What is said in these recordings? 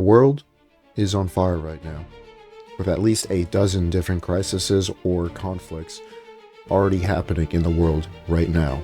The world is on fire right now, with at least a dozen different crises or conflicts already happening in the world right now.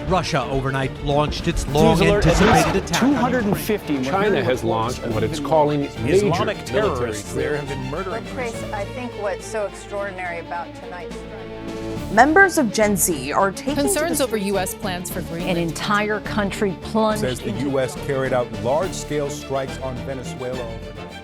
Russia overnight launched its long-anticipated attack. 250. China has launched what it's calling major Islamic terrorists there have been murdering. Trace, I think what's so extraordinary about tonight's strike. Members of Gen Z are taking concerns over U.S. plans for Greenland. An entire country plunged says the into... U.S. carried out large-scale strikes on Venezuela overnight.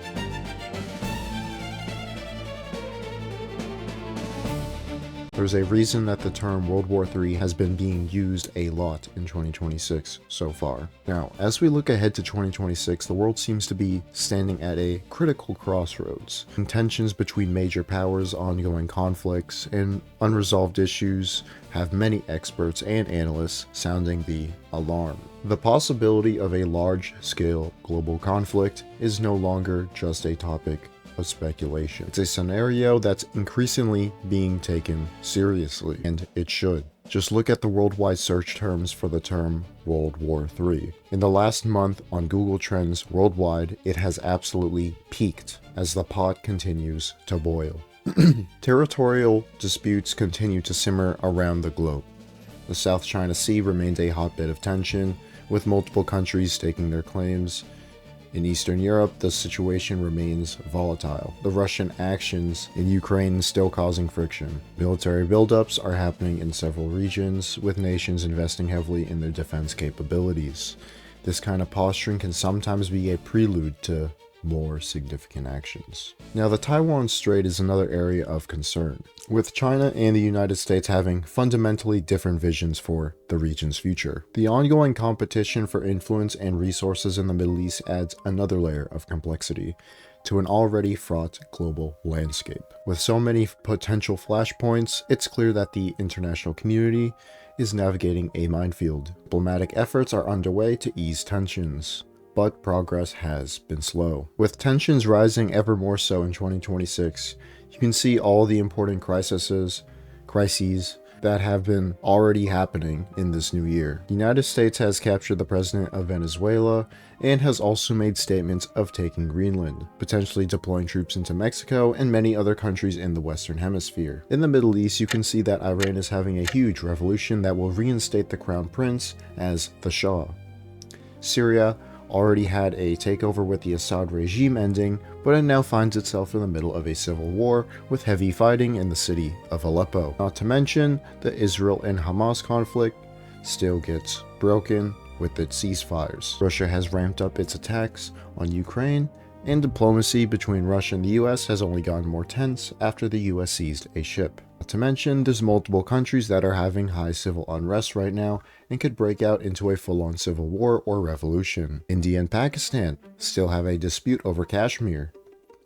There's a reason that the term World War III has been being used a lot in 2026 so far. Now, as we look ahead to 2026, the world seems to be standing at a critical crossroads. Tensions between major powers, ongoing conflicts, and unresolved issues have many experts and analysts sounding the alarm. The possibility of a large-scale global conflict is no longer just a topic of speculation. It's a scenario that's increasingly being taken seriously, and it should. Just look at the worldwide search terms for the term World War III. In the last month on Google Trends worldwide, it has absolutely peaked as the pot continues to boil. Territorial disputes continue to simmer around the globe. The South China Sea remains a hotbed of tension, with multiple countries staking their claims. In Eastern Europe, the situation remains volatile. The Russian actions in Ukraine still causing friction. Military buildups are happening in several regions, with nations investing heavily in their defense capabilities. This kind of posturing can sometimes be a prelude to more significant actions. Now, the Taiwan Strait is another area of concern, with China and the United States having fundamentally different visions for the region's future. The ongoing competition for influence and resources in the Middle East adds another layer of complexity to an already fraught global landscape. With so many potential flashpoints, it's clear that the international community is navigating a minefield. Diplomatic efforts are underway to ease tensions, but progress has been slow. With tensions rising ever more so in 2026, you can see all the important crises that have been already happening in this new year. The United States has captured the president of Venezuela and has also made statements of taking Greenland, potentially deploying troops into Mexico and many other countries in the Western Hemisphere. In the Middle East, you can see that Iran is having a huge revolution that will reinstate the crown prince as the Shah. Syria already had a takeover with the Assad regime ending, but it now finds itself in the middle of a civil war with heavy fighting in the city of Aleppo. Not to mention, the Israel and Hamas conflict still gets broken with its ceasefires. Russia has ramped up its attacks on Ukraine, and diplomacy between Russia and the US has only gotten more tense after the US seized a ship. Not to mention, there's multiple countries that are having high civil unrest right now and could break out into a full-on civil war or revolution. India and Pakistan still have a dispute over Kashmir,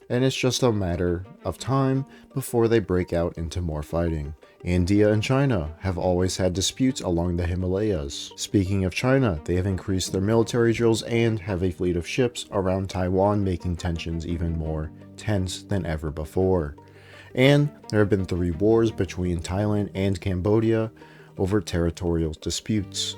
and it's just a matter of time before they break out into more fighting. India and China have always had disputes along the Himalayas. Speaking of China, they have increased their military drills and have a fleet of ships around Taiwan, making tensions even more tense than ever before. And there have been 3 wars between Thailand and Cambodia over territorial disputes.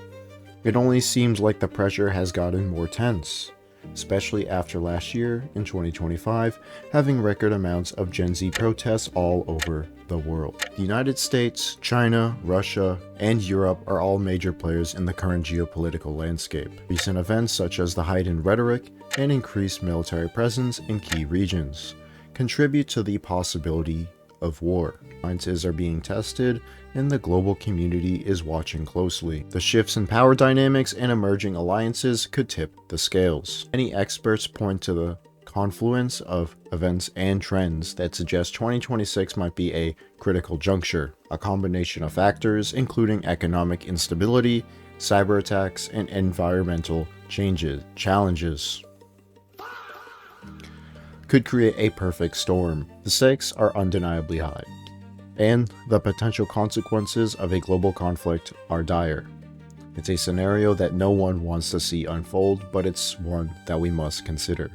It only seems like the pressure has gotten more tense, especially after last year, in 2025, having record amounts of Gen Z protests all over the world. The United States, China, Russia, and Europe are all major players in the current geopolitical landscape. Recent events such as the heightened rhetoric and increased military presence in key regions contribute to the possibility of war. Alliances are being tested, and the global community is watching closely. The shifts in power dynamics and emerging alliances could tip the scales. Many experts point to the confluence of events and trends that suggest 2026 might be a critical juncture. A combination of factors, including economic instability, cyber attacks, and environmental challenges, could create a perfect storm. The stakes are undeniably high, and the potential consequences of a global conflict are dire. It's a scenario that no one wants to see unfold, but it's one that we must consider.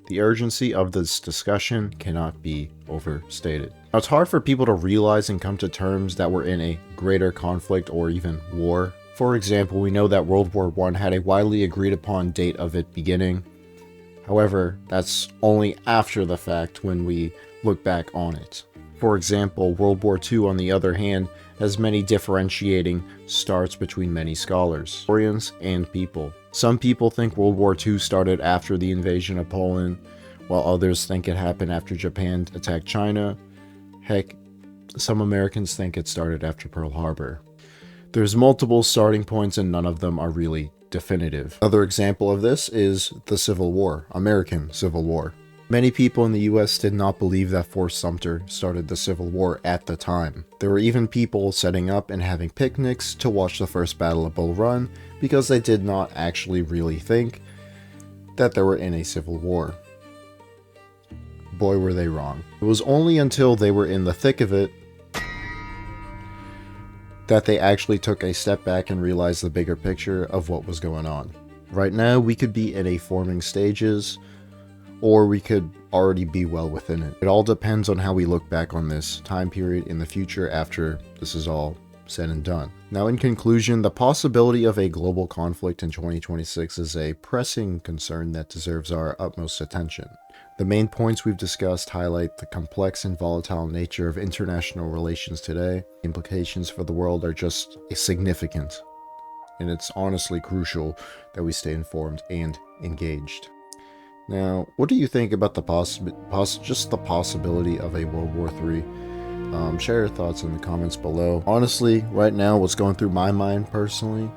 The urgency of this discussion cannot be overstated. Now, it's hard for people to realize and come to terms that we're in a greater conflict or even war. For example, we know that World War I had a widely agreed upon date of it beginning. However, that's only after the fact when we look back on it. For example, World War II, on the other hand, has many differentiating starts between many scholars, historians, and people. Some people think World War II started after the invasion of Poland, while others think it happened after Japan attacked China. Heck, some Americans think it started after Pearl Harbor. There's multiple starting points and none of them are really definitive. Another example of this is the Civil War, American Civil War. Many people in the US did not believe that Fort Sumter started the Civil War at the time. There were even people setting up and having picnics to watch the first Battle of Bull Run because they did not actually really think that they were in a civil war. Boy, were they wrong. It was only until they were in the thick of it that they actually took a step back and realized the bigger picture of what was going on. Right now, we could be in a forming stages, or we could already be well within it. It all depends on how we look back on this time period in the future after this is all said and done. Now, in conclusion, the possibility of a global conflict in 2026 is a pressing concern that deserves our utmost attention. The main points we've discussed highlight the complex and volatile nature of international relations today. Implications for the world are just significant, and it's honestly crucial that we stay informed and engaged. Now, what do you think about the possibility of a World War III? Share your thoughts in the comments below. Honestly, right now, what's going through my mind personally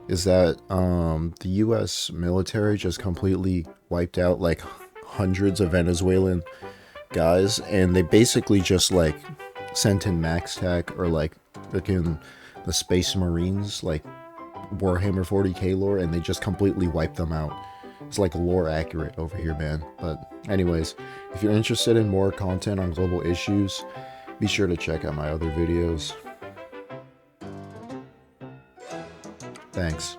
is that the US military just completely wiped out like hundreds of Venezuelan guys, and they basically just like sent in Max Tech or like freaking the Space Marines, like Warhammer 40k lore, and they just completely wiped them out. It's like lore accurate over here, man. But anyways, if you're interested in more content on global issues, be sure to check out my other videos. Thanks.